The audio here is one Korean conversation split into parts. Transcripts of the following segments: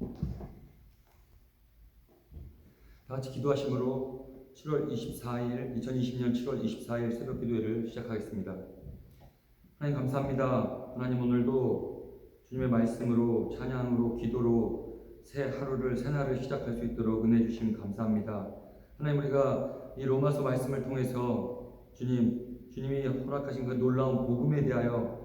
다 같이 기도하심으로 2020년 7월 24일 새벽 기도회를 시작하겠습니다. 하나님 감사합니다. 하나님 오늘도 주님의 말씀으로 찬양으로 기도로 새 하루를 새 날을 시작할 수 있도록 은혜 주심 감사합니다. 하나님 우리가 이 로마서 말씀을 통해서 주님이 허락하신 그 놀라운 복음에 대하여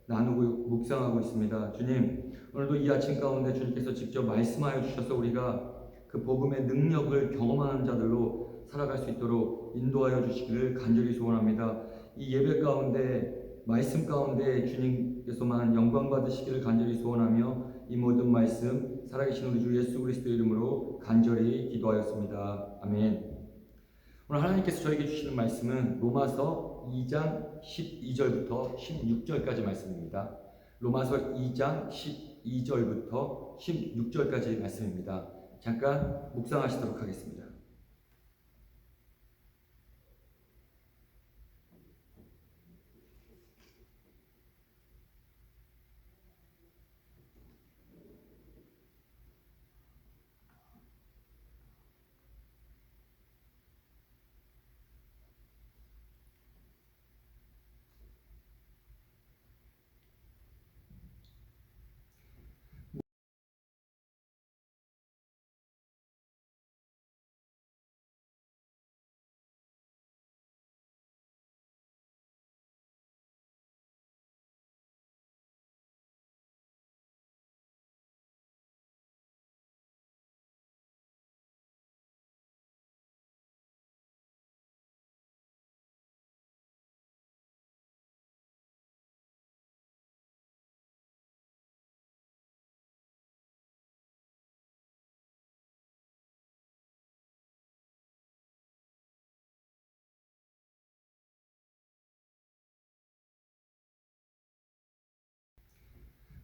나누고 묵상하고 있습니다. 주님 오늘도 이 아침 가운데 주님께서 직접 말씀하여 주셔서 우리가 그 복음의 능력을 경험하는 자들로 살아갈 수 있도록 인도하여 주시기를 간절히 소원합니다. 이 예배 가운데 말씀 가운데 주님께서만 영광 받으시기를 간절히 소원하며 이 모든 말씀 살아계신 우리 주 예수 그리스도의 이름으로 간절히 기도하였습니다. 아멘. 오늘 하나님께서 저에게 주시는 말씀은 로마서 2장 12절부터 16절까지 말씀입니다. 로마서 2장 12절부터 16절까지 말씀입니다. 잠깐 묵상하시도록 하겠습니다.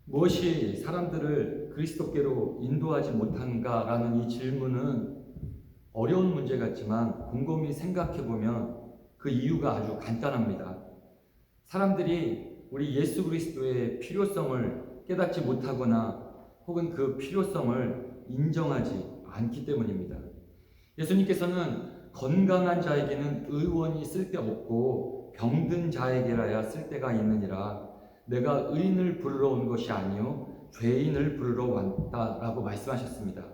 무엇이 사람들을 그리스도께로 인도하지 못하는가라는 이 질문은 어려운 문제 같지만 곰곰이 생각해보면 그 이유가 아주 간단합니다. 사람들이 우리 예수 그리스도의 필요성을 깨닫지 못하거나 혹은 그 필요성을 인정하지 않기 때문입니다. 예수님께서는 건강한 자에게는 의원이 쓸데없고 병든 자에게라야 쓸데가 있느니라. 내가 의인을 부르러 온 것이 아니요 죄인을 부르러 왔다라고 말씀하셨습니다.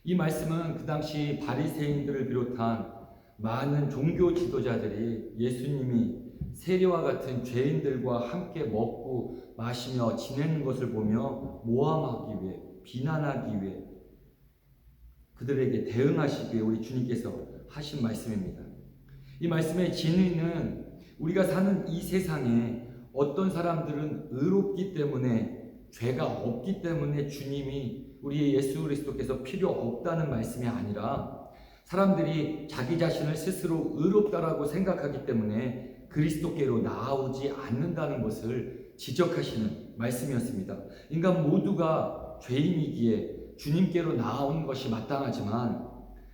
이 말씀은 그 당시 바리새인들을 비롯한 많은 종교 지도자들이 예수님이 세리와 같은 죄인들과 함께 먹고 마시며 지내는 것을 보며 모함하기 위해, 비난하기 위해, 그들에게 대응하시기 위해 우리 주님께서 하신 말씀입니다. 이 말씀의 진의는 우리가 사는 이 세상에 어떤 사람들은 의롭기 때문에, 죄가 없기 때문에 주님이 우리의 예수 그리스도께서 필요 없다는 말씀이 아니라 사람들이 자기 자신을 스스로 의롭다라고 생각하기 때문에 그리스도께로 나아오지 않는다는 것을 지적하시는 말씀이었습니다. 인간 모두가 죄인이기에 주님께로 나아온 것이 마땅하지만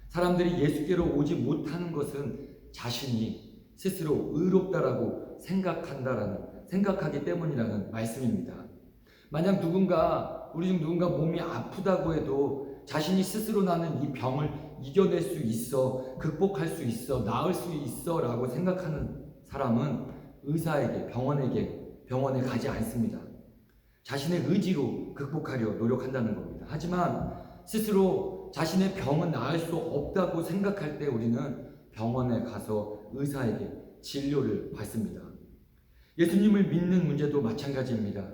사람들이 예수께로 오지 못하는 것은 자신이 스스로 의롭다라고 생각하기 때문이라는 말씀입니다. 만약 우리 중 누군가 몸이 아프다고 해도 자신이 스스로 나는 이 병을 이겨낼 수 있어, 극복할 수 있어, 나을 수 있어 라고 생각하는 사람은 의사에게, 병원에 가지 않습니다. 자신의 의지로 극복하려 노력한다는 겁니다. 하지만 스스로 자신의 병은 나을 수 없다고 생각할 때 우리는 병원에 가서 의사에게 진료를 받습니다. 예수님을 믿는 문제도 마찬가지입니다.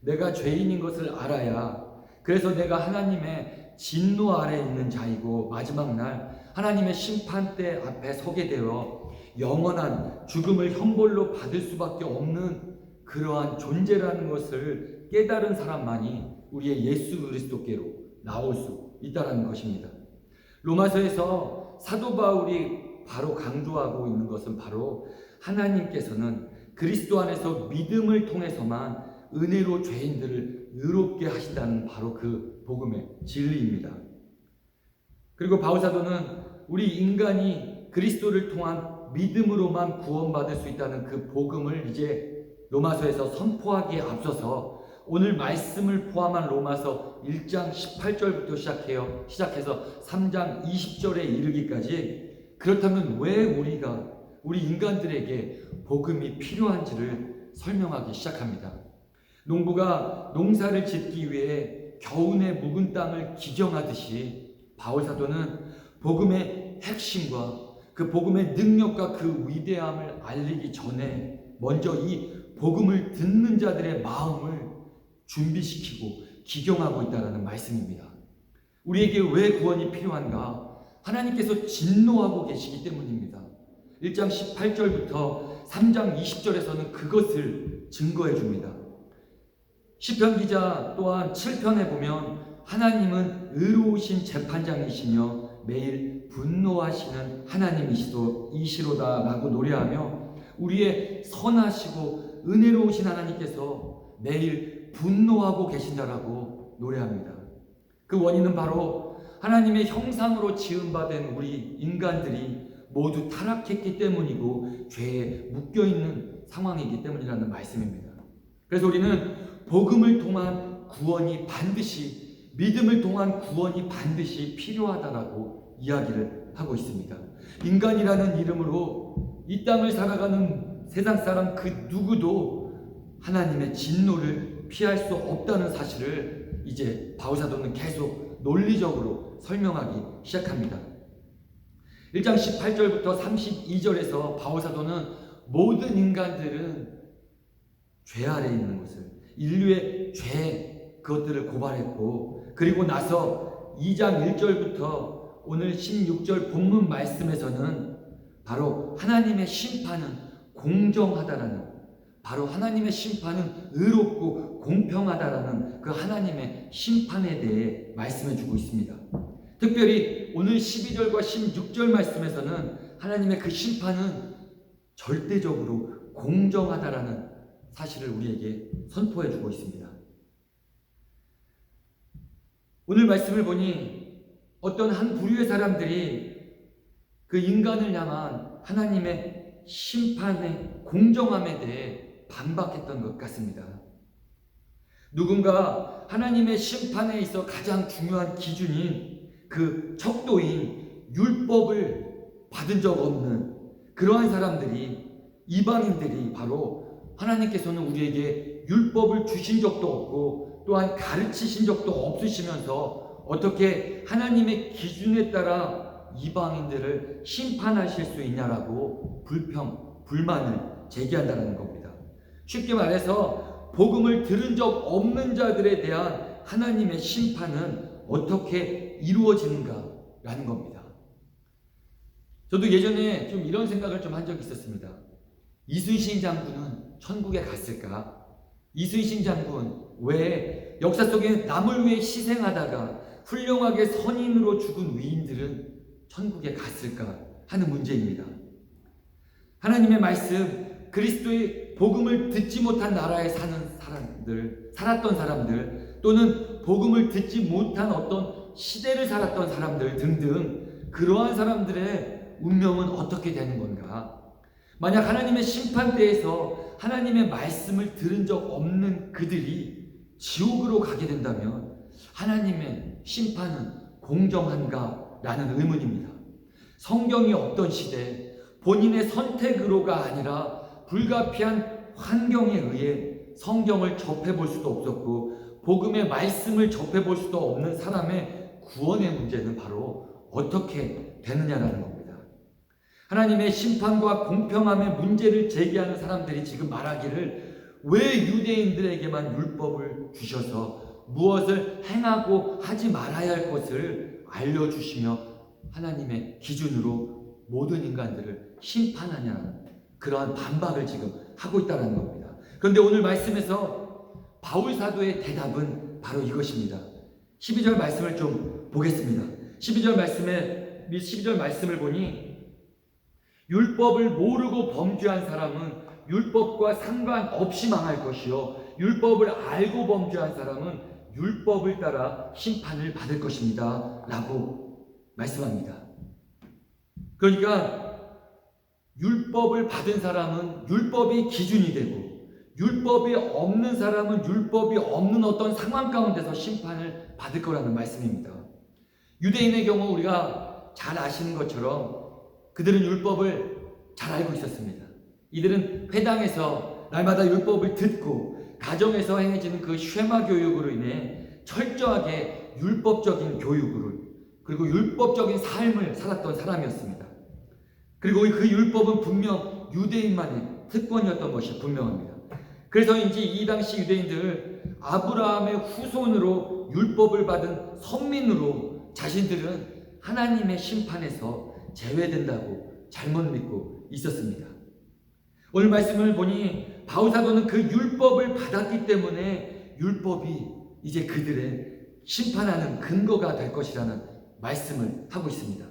내가 죄인인 것을 알아야, 그래서 내가 하나님의 진노 아래 있는 자이고 마지막 날 하나님의 심판대 앞에 서게 되어 영원한 죽음을 형벌로 받을 수밖에 없는 그러한 존재라는 것을 깨달은 사람만이 우리의 예수 그리스도께로 나올 수 있다는 것입니다. 로마서에서 사도 바울이 바로 강조하고 있는 것은 바로 하나님께서는 그리스도 안에서 믿음을 통해서만 은혜로 죄인들을 의롭게 하신다는 바로 그 복음의 진리입니다. 그리고 바울사도는 우리 인간이 그리스도를 통한 믿음으로만 구원받을 수 있다는 그 복음을 이제 로마서에서 선포하기에 앞서서 오늘 말씀을 포함한 로마서 1장 18절부터 시작해서 3장 20절에 이르기까지, 그렇다면 왜 우리 인간들에게 복음이 필요한지를 설명하기 시작합니다. 농부가 농사를 짓기 위해 겨우내 묵은 땅을 기경하듯이 바울 사도는 복음의 핵심과 그 복음의 능력과 그 위대함을 알리기 전에 먼저 이 복음을 듣는 자들의 마음을 준비시키고 기경하고 있다는 말씀입니다. 우리에게 왜 구원이 필요한가? 하나님께서 진노하고 계시기 때문입니다. 1장 18절부터 3장 20절에서는 그것을 증거해 줍니다. 시편 기자 또한 7편에 보면 하나님은 의로우신 재판장이시며 매일 분노하시는 하나님이시로다 라고 노래하며, 우리의 선하시고 은혜로우신 하나님께서 매일 분노하고 계신다라고 노래합니다. 그 원인은 바로 하나님의 형상으로 지음받은 우리 인간들이 모두 타락했기 때문이고 죄에 묶여있는 상황이기 때문이라는 말씀입니다. 그래서 우리는 복음을 통한 구원이 반드시, 믿음을 통한 구원이 반드시 필요하다라고 이야기를 하고 있습니다. 인간이라는 이름으로 이 땅을 살아가는 세상 사람 그 누구도 하나님의 진노를 피할 수 없다는 사실을 이제 바울사도는 계속 논리적으로 설명하기 시작합니다. 1장 18절부터 32절에서 바울사도는 모든 인간들은 죄 아래에 있는 것을, 인류의 죄, 그것들을 고발했고, 그리고 나서 2장 1절부터 오늘 16절 본문 말씀에서는 바로 하나님의 심판은 공정하다라는, 바로 하나님의 심판은 의롭고 공평하다라는 그 하나님의 심판에 대해 말씀해 주고 있습니다. 특별히 오늘 12절과 16절 말씀에서는 하나님의 그 심판은 절대적으로 공정하다라는 사실을 우리에게 선포해 주고 있습니다. 오늘 말씀을 보니 어떤 한 부류의 사람들이 그 인간을 향한 하나님의 심판의 공정함에 대해 반박했던 것 같습니다. 누군가 하나님의 심판에 있어 가장 중요한 기준인 그 척도인 율법을 받은 적 없는 그러한 사람들이, 이방인들이 바로 하나님께서는 우리에게 율법을 주신 적도 없고 또한 가르치신 적도 없으시면서 어떻게 하나님의 기준에 따라 이방인들을 심판하실 수 있냐라고 불만을 제기한다는 겁니다. 쉽게 말해서 복음을 들은 적 없는 자들에 대한 하나님의 심판은 어떻게 이루어지는가라는 겁니다. 저도 예전에 좀 이런 생각을 좀 한 적이 있었습니다. 이순신 장군은 천국에 갔을까? 이순신 장군 왜 역사 속에 남을 위해 희생하다가 훌륭하게 선인으로 죽은 위인들은 천국에 갔을까 하는 문제입니다. 하나님의 말씀, 그리스도의 복음을 듣지 못한 나라에 살았던 사람들, 또는 복음을 듣지 못한 어떤 시대를 살았던 사람들 등등, 그러한 사람들의 운명은 어떻게 되는 건가? 만약 하나님의 심판대에서 하나님의 말씀을 들은 적 없는 그들이 지옥으로 가게 된다면 하나님의 심판은 공정한가? 라는 의문입니다. 성경이 없던 시대, 본인의 선택으로가 아니라 불가피한 환경에 의해 성경을 접해볼 수도 없었고 복음의 말씀을 접해볼 수도 없는 사람의 구원의 문제는 바로 어떻게 되느냐라는 겁니다. 하나님의 심판과 공평함의 문제를 제기하는 사람들이 지금 말하기를, 왜 유대인들에게만 율법을 주셔서 무엇을 행하고 하지 말아야 할 것을 알려주시며 하나님의 기준으로 모든 인간들을 심판하냐는 그러한 반박을 지금 하고 있다는 겁니다. 그런데 오늘 말씀에서 바울 사도의 대답은 바로 이것입니다. 12절 말씀을 좀 보겠습니다. 12절 말씀을 보니, 율법을 모르고 범죄한 사람은 율법과 상관없이 망할 것이요, 율법을 알고 범죄한 사람은 율법을 따라 심판을 받을 것입니다 라고 말씀합니다. 그러니까 율법을 받은 사람은 율법이 기준이 되고, 율법이 없는 사람은 율법이 없는 어떤 상황 가운데서 심판을 받을 거라는 말씀입니다. 유대인의 경우 우리가 잘 아시는 것처럼 그들은 율법을 잘 알고 있었습니다. 이들은 회당에서 날마다 율법을 듣고 가정에서 행해지는 그 쉐마 교육으로 인해 철저하게 율법적인 교육으로 그리고 율법적인 삶을 살았던 사람이었습니다. 그리고 그 율법은 분명 유대인만의 특권이었던 것이 분명합니다. 그래서인지 이 당시 유대인들 아브라함의 후손으로 율법을 받은 선민으로 자신들은 하나님의 심판에서 제외된다고 잘못 믿고 있었습니다. 오늘 말씀을 보니 바울사도는 그 율법을 받았기 때문에 율법이 이제 그들의 심판하는 근거가 될 것이라는 말씀을 하고 있습니다.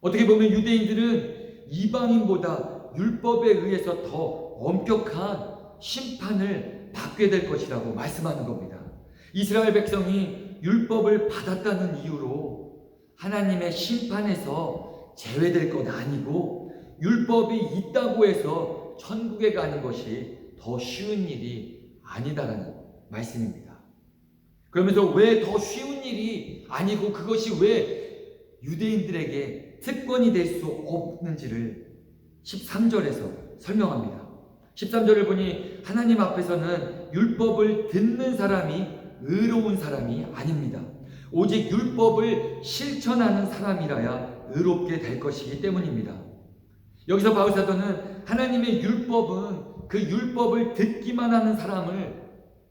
어떻게 보면 유대인들은 이방인보다 율법에 의해서 더 엄격한 심판을 받게 될 것이라고 말씀하는 겁니다. 이스라엘 백성이 율법을 받았다는 이유로 하나님의 심판에서 제외될 것 아니고 율법이 있다고 해서 천국에 가는 것이 더 쉬운 일이 아니다라는 말씀입니다. 그러면서 왜 더 쉬운 일이 아니고 그것이 왜 유대인들에게 특권이 될 수 없는지를 13절에서 설명합니다. 13절을 보니 하나님 앞에서는 율법을 듣는 사람이 의로운 사람이 아닙니다. 오직 율법을 실천하는 사람이라야 의롭게 될 것이기 때문입니다. 여기서 바울사도는 하나님의 율법은 그 율법을 듣기만 하는 사람을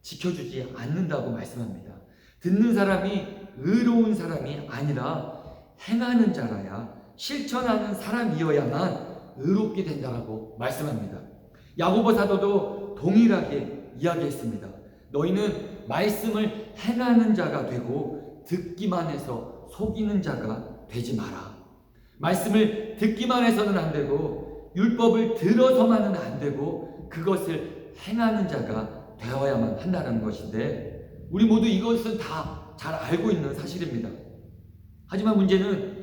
지켜주지 않는다고 말씀합니다. 듣는 사람이 의로운 사람이 아니라 행하는 자라야 실천하는 사람이어야만 의롭게 된다고 말씀합니다. 야고보 사도도 동일하게 이야기했습니다. 너희는 말씀을 행하는 자가 되고 듣기만 해서 속이는 자가 되지 마라. 말씀을 듣기만 해서는 안 되고 율법을 들어서만은 안 되고 그것을 행하는 자가 되어야만 한다는 것인데 우리 모두 이것은 다 잘 알고 있는 사실입니다. 하지만 문제는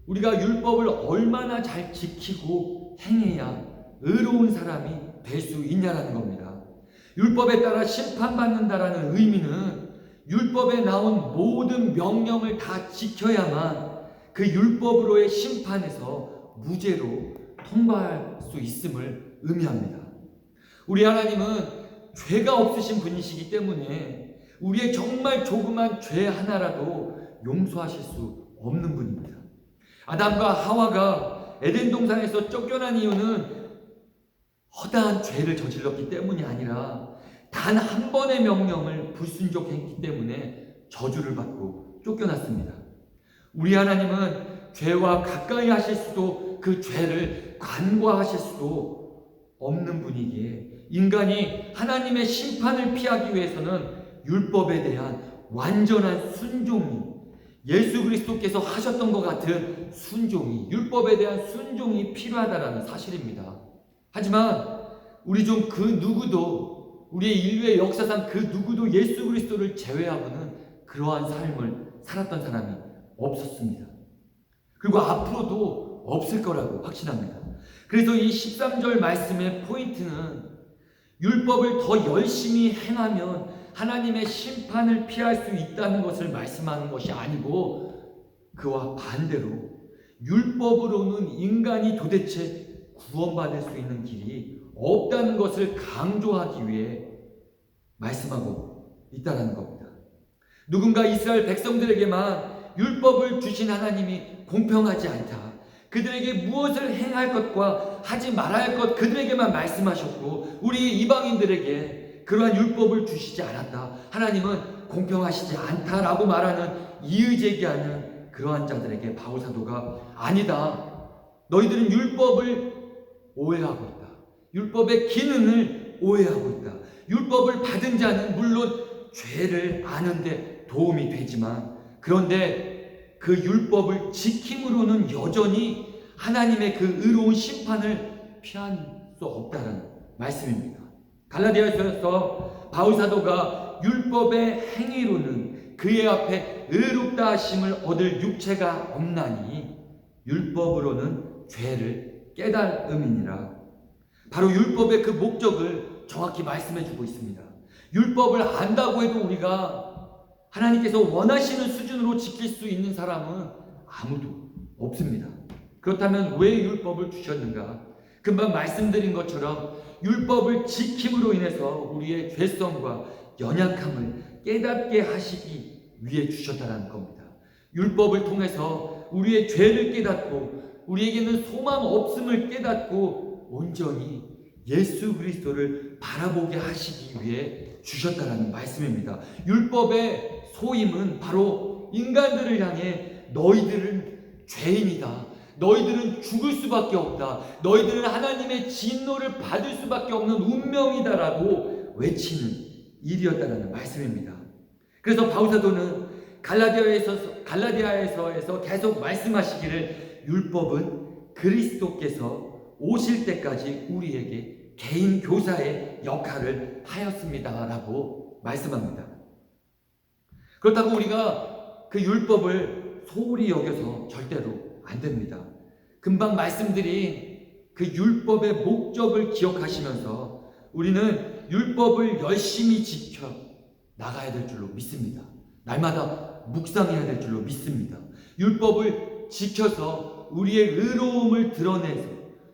우리가 율법을 얼마나 잘 지키고 행해야 의로운 사람이 될 수 있냐라는 겁니다. 율법에 따라 심판받는다라는 의미는 율법에 나온 모든 명령을 다 지켜야만 그 율법으로의 심판에서 무죄로 통과할 수 있음을 의미합니다. 우리 하나님은 죄가 없으신 분이시기 때문에 우리의 정말 조그만 죄 하나라도 용서하실 수 없는 분입니다. 아담과 하와가 에덴 동산에서 쫓겨난 이유는 허다한 죄를 저질렀기 때문이 아니라 단 한 번의 명령을 불순종했기 때문에 저주를 받고 쫓겨났습니다. 우리 하나님은 죄와 가까이 하실 수도 그 죄를 간과하실 수도 없는 분이기에 인간이 하나님의 심판을 피하기 위해서는 율법에 대한 완전한 순종이 예수 그리스도께서 하셨던 것 같은 순종이 율법에 대한 순종이 필요하다라는 사실입니다. 하지만 우리 중 그 누구도 우리의 인류의 역사상 그 누구도 예수 그리스도를 제외하고는 그러한 삶을 살았던 사람이 없었습니다. 그리고 앞으로도 없을 거라고 확신합니다. 그래서 이 13절 말씀의 포인트는 율법을 더 열심히 행하면 하나님의 심판을 피할 수 있다는 것을 말씀하는 것이 아니고 그와 반대로 율법으로는 인간이 도대체 구원받을 수 있는 길이 없다는 것을 강조하기 위해 말씀하고 있다는 겁니다. 누군가 이스라엘 백성들에게만 율법을 주신 하나님이 공평하지 않다. 그들에게 무엇을 행할 것과 하지 말아야 할 것 그들에게만 말씀하셨고 우리 이방인들에게 그러한 율법을 주시지 않았다. 하나님은 공평하시지 않다라고 말하는 이의제기하는 그러한 자들에게 바울 사도가 아니다. 너희들은 율법을 오해하고 있다. 율법의 기능을 오해하고 있다. 율법을 받은 자는 물론 죄를 아는데 도움이 되지만 그런데 그 율법을 지킴으로는 여전히 하나님의 그 의로운 심판을 피할 수 없다는 말씀입니다. 갈라디아서에서 바울 사도가 율법의 행위로는 그의 앞에 의롭다 하심을 얻을 육체가 없나니 율법으로는 죄를 깨달음이니라. 바로 율법의 그 목적을 정확히 말씀해 주고 있습니다. 율법을 안다고 해도 우리가 하나님께서 원하시는 수준으로 지킬 수 있는 사람은 아무도 없습니다. 그렇다면 왜 율법을 주셨는가? 금방 말씀드린 것처럼 율법을 지킴으로 인해서 우리의 죄성과 연약함을 깨닫게 하시기 위해 주셨다는 겁니다. 율법을 통해서 우리의 죄를 깨닫고 우리에게는 소망 없음을 깨닫고 온전히 예수 그리스도를 바라보게 하시기 위해 주셨다는 말씀입니다. 율법의 소임은 바로 인간들을 향해 너희들은 죄인이다, 너희들은 죽을 수밖에 없다, 너희들은 하나님의 진노를 받을 수밖에 없는 운명이다라고 외치는 일이었다는 말씀입니다. 그래서 바울사도는 갈라디아에서 계속 말씀하시기를 율법은 그리스도께서 오실 때까지 우리에게 개인 교사의 역할을 하였습니다라고 말씀합니다. 그렇다고 우리가 그 율법을 소홀히 여겨서 절대로 안 됩니다. 금방 말씀드린 그 율법의 목적을 기억하시면서 우리는 율법을 열심히 지켜 나가야 될 줄로 믿습니다. 날마다 묵상해야 될 줄로 믿습니다. 율법을 지켜서 우리의 의로움을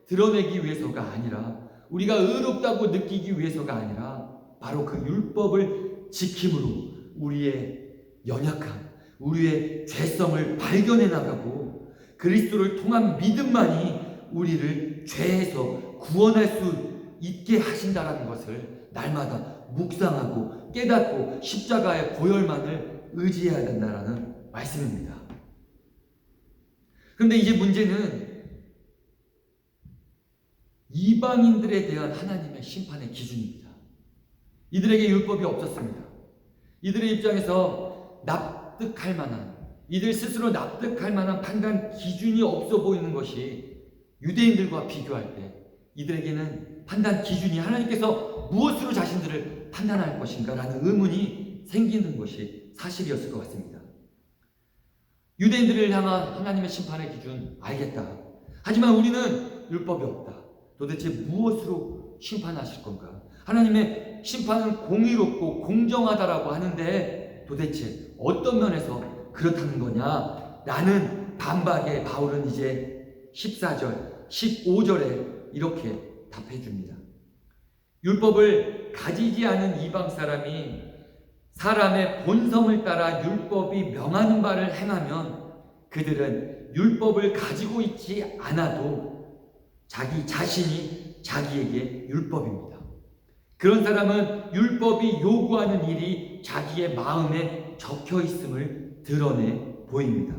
드러내기 위해서가 아니라, 우리가 의롭다고 느끼기 위해서가 아니라 바로 그 율법을 지킴으로 우리의 연약함, 우리의 죄성을 발견해 나가고 그리스도를 통한 믿음만이 우리를 죄에서 구원할 수 있게 하신다라는 것을 날마다 묵상하고 깨닫고 십자가의 보혈만을 의지해야 된다라는 말씀입니다. 그런데 이제 문제는 이방인들에 대한 하나님의 심판의 기준입니다. 이들에게 율법이 없었습니다. 이들의 입장에서 납득할 만한, 이들 스스로 납득할 만한 판단 기준이 없어 보이는 것이 유대인들과 비교할 때 이들에게는 판단 기준이, 하나님께서 무엇으로 자신들을 판단할 것인가 라는 의문이 생기는 것이 사실이었을 것 같습니다. 유대인들을 향한 하나님의 심판의 기준 알겠다. 하지만 우리는 율법이 없다. 도대체 무엇으로 심판하실 건가? 하나님의 심판은 공의롭고 공정하다라고 하는데 도대체 어떤 면에서 그렇다는 거냐? 라는 반박에 바울은 이제 14절, 15절에 이렇게 답해 줍니다. 율법을 가지지 않은 이방 사람이 사람의 본성을 따라 율법이 명하는 바를 행하면 그들은 율법을 가지고 있지 않아도 자기 자신이 자기에게 율법입니다. 그런 사람은 율법이 요구하는 일이 자기의 마음에 적혀 있음을 드러내 보입니다.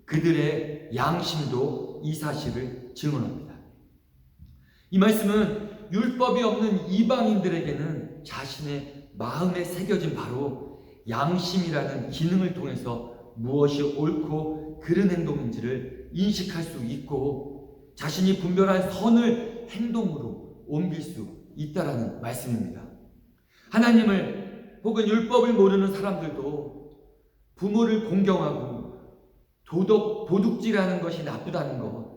그들의 양심도 이 사실을 증언합니다. 이 말씀은 율법이 없는 이방인들에게는 자신의 마음에 새겨진 바로 양심이라는 기능을 통해서 무엇이 옳고 그른 행동인지를 인식할 수 있고 자신이 분별한 선을 행동으로 옮길 수 있다라는 말씀입니다. 하나님을 혹은 율법을 모르는 사람들도 부모를 공경하고 도둑질하는 것이 나쁘다는 것,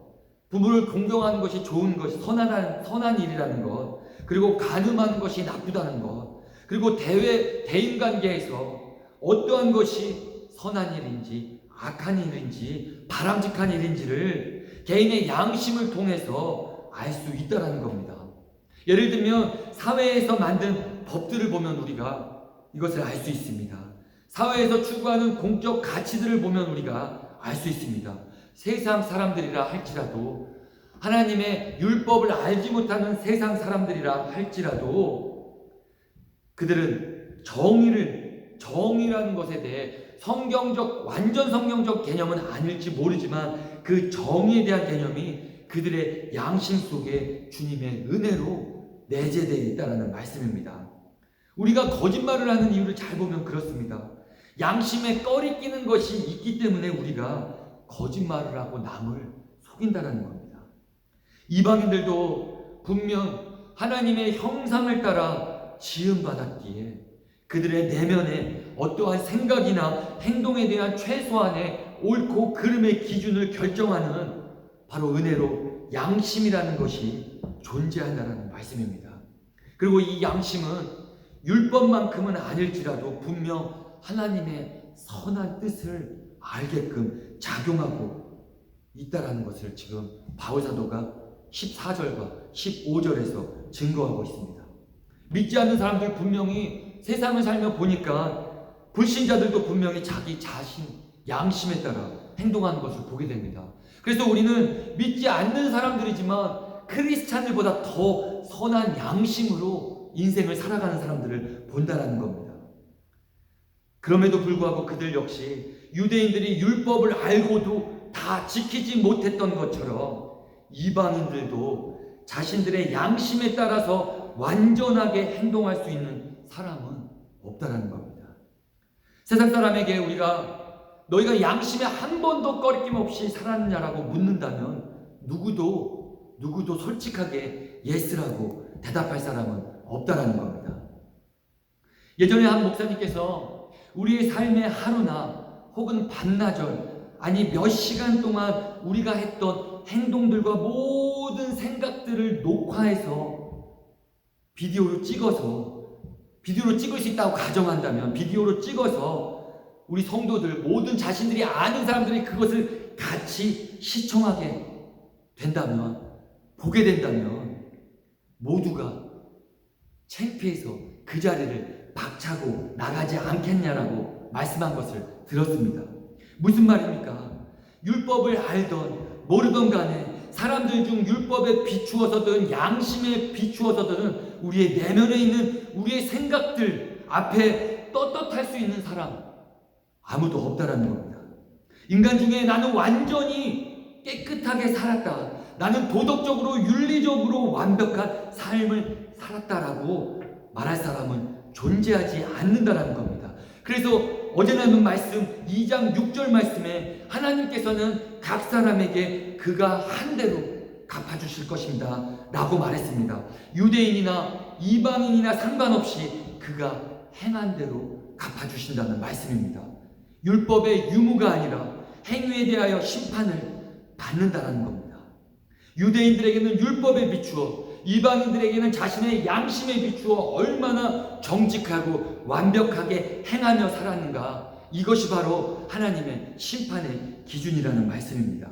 부모를 공경하는 것이 좋은 것이 선한 일이라는 것, 그리고 간음하는 것이 나쁘다는 것, 그리고 대인관계에서 어떠한 것이 선한 일인지 악한 일인지 바람직한 일인지를 개인의 양심을 통해서 알 수 있다는 겁니다. 예를 들면 사회에서 만든 법들을 보면 우리가 이것을 알 수 있습니다. 사회에서 추구하는 공적 가치들을 보면 우리가 알 수 있습니다. 세상 사람들이라 할지라도, 하나님의 율법을 알지 못하는 세상 사람들이라 할지라도 그들은 정의라는 것에 대해 완전 성경적 개념은 아닐지 모르지만 그 정의에 대한 개념이 그들의 양심 속에 주님의 은혜로 내재되어 있다는 말씀입니다. 우리가 거짓말을 하는 이유를 잘 보면 그렇습니다. 양심에 꺼리 끼는 것이 있기 때문에 우리가 거짓말을 하고 남을 속인다는 겁니다. 이방인들도 분명 하나님의 형상을 따라 지음받았기에 그들의 내면에 어떠한 생각이나 행동에 대한 최소한의 옳고 그름의 기준을 결정하는 바로 은혜로 양심이라는 것이 존재한다는 말씀입니다. 그리고 이 양심은 율법만큼은 아닐지라도 분명 하나님의 선한 뜻을 알게끔 작용하고 있다라는 것을 지금 바울사도가 14절과 15절에서 증거하고 있습니다. 믿지 않는 사람들 분명히 세상을 살며 보니까 불신자들도 분명히 자기 자신 양심에 따라 행동하는 것을 보게 됩니다. 그래서 우리는 믿지 않는 사람들이지만 크리스찬들보다 더 선한 양심으로 인생을 살아가는 사람들을 본다는 겁니다. 그럼에도 불구하고 그들 역시 유대인들이 율법을 알고도 다 지키지 못했던 것처럼 이방인들도 자신들의 양심에 따라서 완전하게 행동할 수 있는 사람은 없다라는 겁니다. 세상 사람에게 너희가 양심에 한 번도 꺼리낌 없이 살았느냐라고 묻는다면 누구도 솔직하게 예스라고 대답할 사람은 없다라는 겁니다. 예전에 한 목사님께서 우리의 삶의 하루나 혹은 반나절, 아니 몇 시간 동안 우리가 했던 행동들과 모든 생각들을 녹화해서 비디오로 찍을 수 있다고 가정한다면, 비디오로 찍어서 우리 성도들, 모든 자신들이 아는 사람들이 그것을 같이 시청하게 된다면, 보게 된다면 모두가 창피해서 그 자리를 박차고 나가지 않겠냐라고 말씀한 것을 들었습니다. 무슨 말입니까? 율법을 알던 모르던 간에 사람들 중 율법에 비추어서든 양심에 비추어서든 우리의 내면에 있는 우리의 생각들 앞에 떳떳할 수 있는 사람 아무도 없다라는 겁니다. 인간 중에 나는 완전히 깨끗하게 살았다, 나는 도덕적으로 윤리적으로 완벽한 삶을 살았다라고 말할 사람은 존재하지 않는다라는 겁니다. 그래서 어제 나눈 말씀 2장 6절 말씀에 하나님께서는 각 사람에게 그가 한 대로 갚아주실 것입니다 라고 말했습니다. 유대인이나 이방인이나 상관없이 그가 행한 대로 갚아주신다는 말씀입니다. 율법의 유무가 아니라 행위에 대하여 심판을 받는다는 겁니다. 유대인들에게는 율법에 비추어, 이방인들에게는 자신의 양심에 비추어 얼마나 정직하고 완벽하게 행하며 살았는가, 이것이 바로 하나님의 심판의 기준이라는 말씀입니다.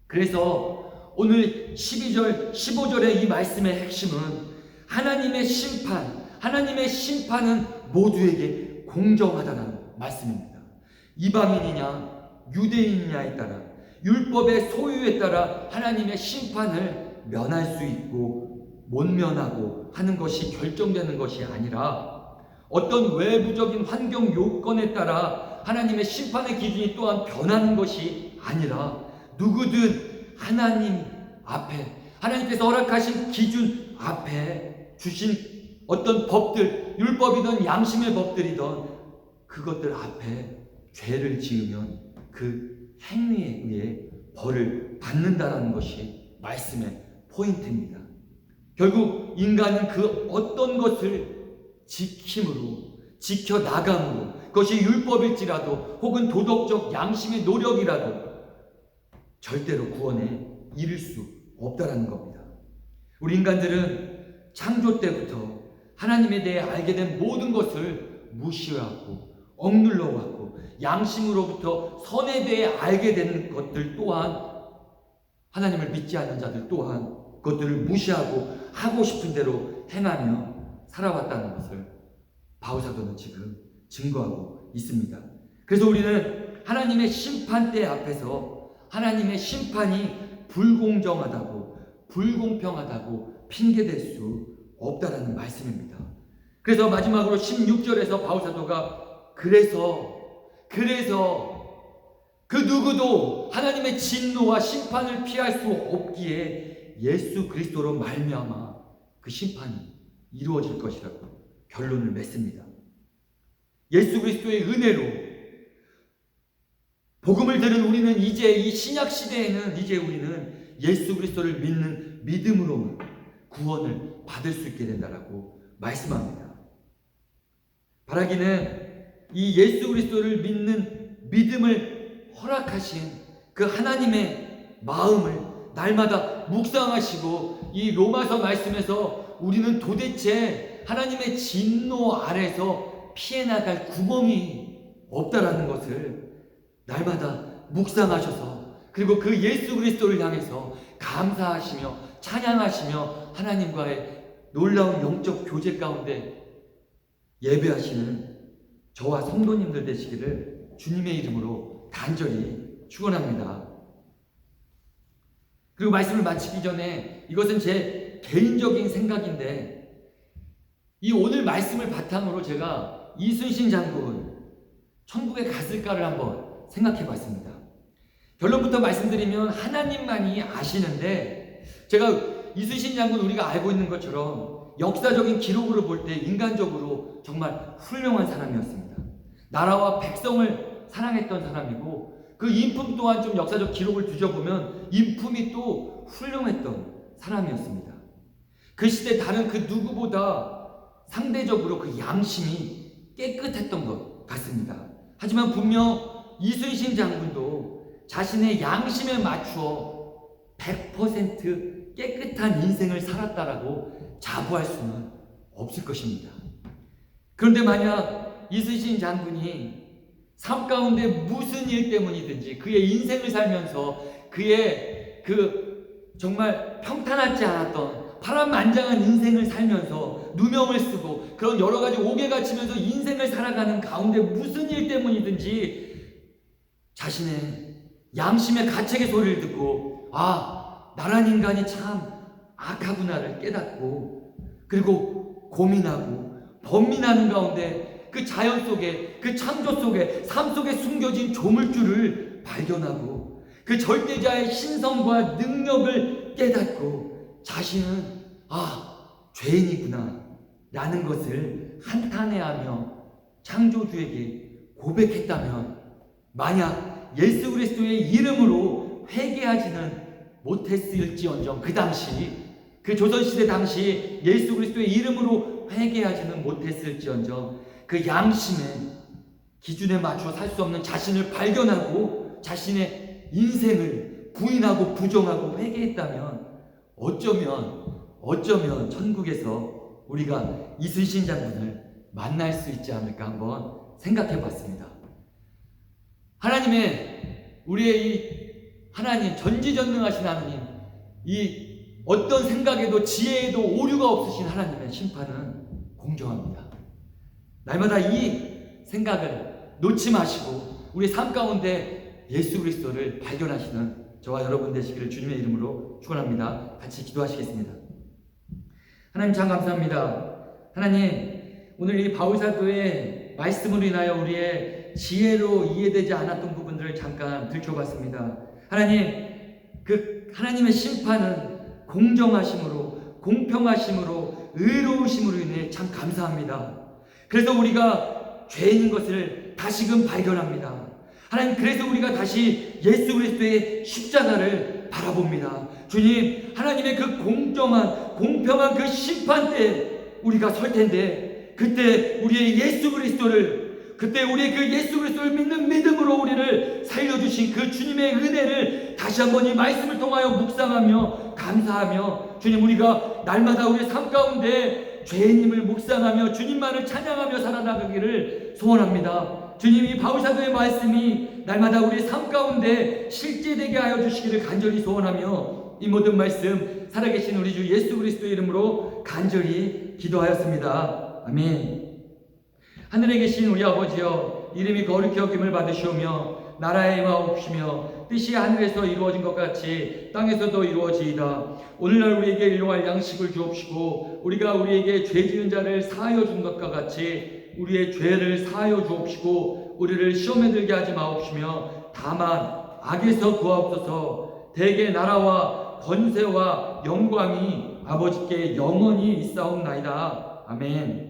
그래서 오늘 12절, 15절의 이 말씀의 핵심은 하나님의 심판은 모두에게 공정하다는 말씀입니다. 이방인이냐 유대인이냐에 따라, 율법의 소유에 따라 하나님의 심판을 면할 수 있고 못 면하고 하는 것이 결정되는 것이 아니라, 어떤 외부적인 환경 요건에 따라 하나님의 심판의 기준이 또한 변하는 것이 아니라, 누구든 하나님 앞에, 하나님께서 허락하신 기준 앞에 주신 어떤 법들, 율법이든 양심의 법들이든 그것들 앞에 죄를 지으면 그 행위에 의해 벌을 받는다라는 것이 말씀의 포인트입니다. 결국 인간은 그 어떤 것을 지켜나감으로, 그것이 율법일지라도 혹은 도덕적 양심의 노력이라도 절대로 구원에 이를 수 없다라는 겁니다. 우리 인간들은 창조 때부터 하나님에 대해 알게 된 모든 것을 무시하고 억눌러왔고, 양심으로부터 선에 대해 알게 된 것들 또한, 하나님을 믿지 않는 자들 또한 그것들을 무시하고 하고 싶은 대로 행하며 살아왔다는 것을 바울사도는 지금 증거하고 있습니다. 그래서 우리는 하나님의 심판대 앞에서 하나님의 심판이 불공정하다고, 불공평하다고 핑계댈 수 없다라는 말씀입니다. 그래서 마지막으로 16절에서 바울사도가 그래서 그 누구도 하나님의 진노와 심판을 피할 수 없기에 예수 그리스도로 말미암아 그 심판이 이루어질 것이라고 결론을 맺습니다. 예수 그리스도의 은혜로 복음을 들은 우리는 이제 이 신약 시대에는 이제 우리는 예수 그리스도를 믿는 믿음으로만 구원을 받을 수 있게 된다라고 말씀합니다. 바라기는 이 예수 그리스도를 믿는 믿음을 허락하신 그 하나님의 마음을 날마다 묵상하시고, 이 로마서 말씀에서 우리는 도대체 하나님의 진노 아래서 피해 나갈 구멍이 없다라는 것을 날마다 묵상하셔서, 그리고 그 예수 그리스도를 향해서 감사하시며 찬양하시며 하나님과의 놀라운 영적 교제 가운데 예배하시는 저와 성도님들 되시기를 주님의 이름으로 간절히 축원합니다. 그리고 말씀을 마치기 전에, 이것은 제 개인적인 생각인데, 이 오늘 말씀을 바탕으로 제가 이순신 장군 천국에 갔을까를 한번 생각해 봤습니다. 결론부터 말씀드리면 하나님만이 아시는데, 제가 이순신 장군 우리가 알고 있는 것처럼 역사적인 기록으로 볼 때 인간적으로 정말 훌륭한 사람이었습니다. 나라와 백성을 사랑했던 사람이고, 그 인품 또한 좀 역사적 기록을 뒤져보면 인품이 또 훌륭했던 사람이었습니다. 그 시대 다른 그 누구보다 상대적으로 그 양심이 깨끗했던 것 같습니다. 하지만 분명 이순신 장군도 자신의 양심에 맞추어 100% 깨끗한 인생을 살았다라고 자부할 수는 없을 것입니다. 그런데 만약 이순신 장군이 삶 가운데 무슨 일 때문이든지 그의 인생을 살면서 그의 그 정말 평탄하지 않았던 파란만장한 인생을 살면서 누명을 쓰고 그런 여러 가지 옥에 갇히면서 인생을 살아가는 가운데 무슨 일 때문이든지 자신의 양심의 가책의 소리를 듣고, 아, 나란 인간이 참 악하구나를 깨닫고, 그리고 고민하고 번민하는 가운데 그 자연 속에, 그 창조 속에, 삶 속에 숨겨진 조물주를 발견하고 그 절대자의 신성과 능력을 깨닫고 자신은 죄인이구나 라는 것을 한탄해하며 창조주에게 고백했다면, 만약 예수 그리스도의 이름으로 회개하지는 못했을지언정, 그 당시, 그 조선시대 당시 예수 그리스도의 이름으로 회개하지는 못했을지언정 그 양심의 기준에 맞춰 살 수 없는 자신을 발견하고 자신의 인생을 부인하고 부정하고 회개했다면 어쩌면 천국에서 우리가 이순신 장군을 만날 수 있지 않을까 한번 생각해 봤습니다. 우리의 이 하나님, 전지전능하신 하나님, 이 어떤 생각에도 지혜에도 오류가 없으신 하나님의 심판은 공정합니다. 날마다 이 생각을 놓지 마시고 우리 삶 가운데 예수 그리스도를 발견하시는 저와 여러분 되시기를 주님의 이름으로 축원합니다. 같이 기도하시겠습니다. 하나님 참 감사합니다. 하나님, 오늘 이 바울사도의 말씀으로 인하여 우리의 지혜로 이해되지 않았던 부분들을 잠깐 들춰봤습니다. 하나님, 그 하나님의 심판은 공정하심으로, 공평하심으로, 의로우심으로 인해 참 감사합니다. 그래서 우리가 죄인인 것을 다시금 발견합니다. 하나님, 그래서 우리가 다시 예수 그리스도의 십자가를 바라봅니다. 주님, 하나님의 그 공정한, 공평한 그 심판 때 우리가 설 텐데, 그때 우리의 예수 그리스도를, 그때 우리의 그 예수 그리스도를 믿는 믿음으로 우리를 살려주신 그 주님의 은혜를 다시 한번 이 말씀을 통하여 묵상하며 감사하며, 주님, 우리가 날마다 우리의 삶 가운데 죄인임을 묵상하며 주님만을 찬양하며 살아나가기를 소원합니다. 주님, 이 바울사도의 말씀이 날마다 우리 삶 가운데 실제되게 하여 주시기를 간절히 소원하며 이 모든 말씀 살아계신 우리 주 예수 그리스도의 이름으로 간절히 기도하였습니다. 아멘. 하늘에 계신 우리 아버지여, 이름이 거룩히 여김을 받으시오며 나라에 임하옵시며 뜻이 하늘에서 이루어진 것 같이 땅에서도 이루어지이다. 오늘날 우리에게 일용할 양식을 주옵시고 우리가 우리에게 죄 지은 자를 사하여 준 것과 같이 우리의 죄를 사하여 주옵시고 우리를 시험에 들게 하지 마옵시며 다만 악에서 구하옵소서. 대개 나라와 권세와 영광이 아버지께 영원히 있사옵나이다. 아멘.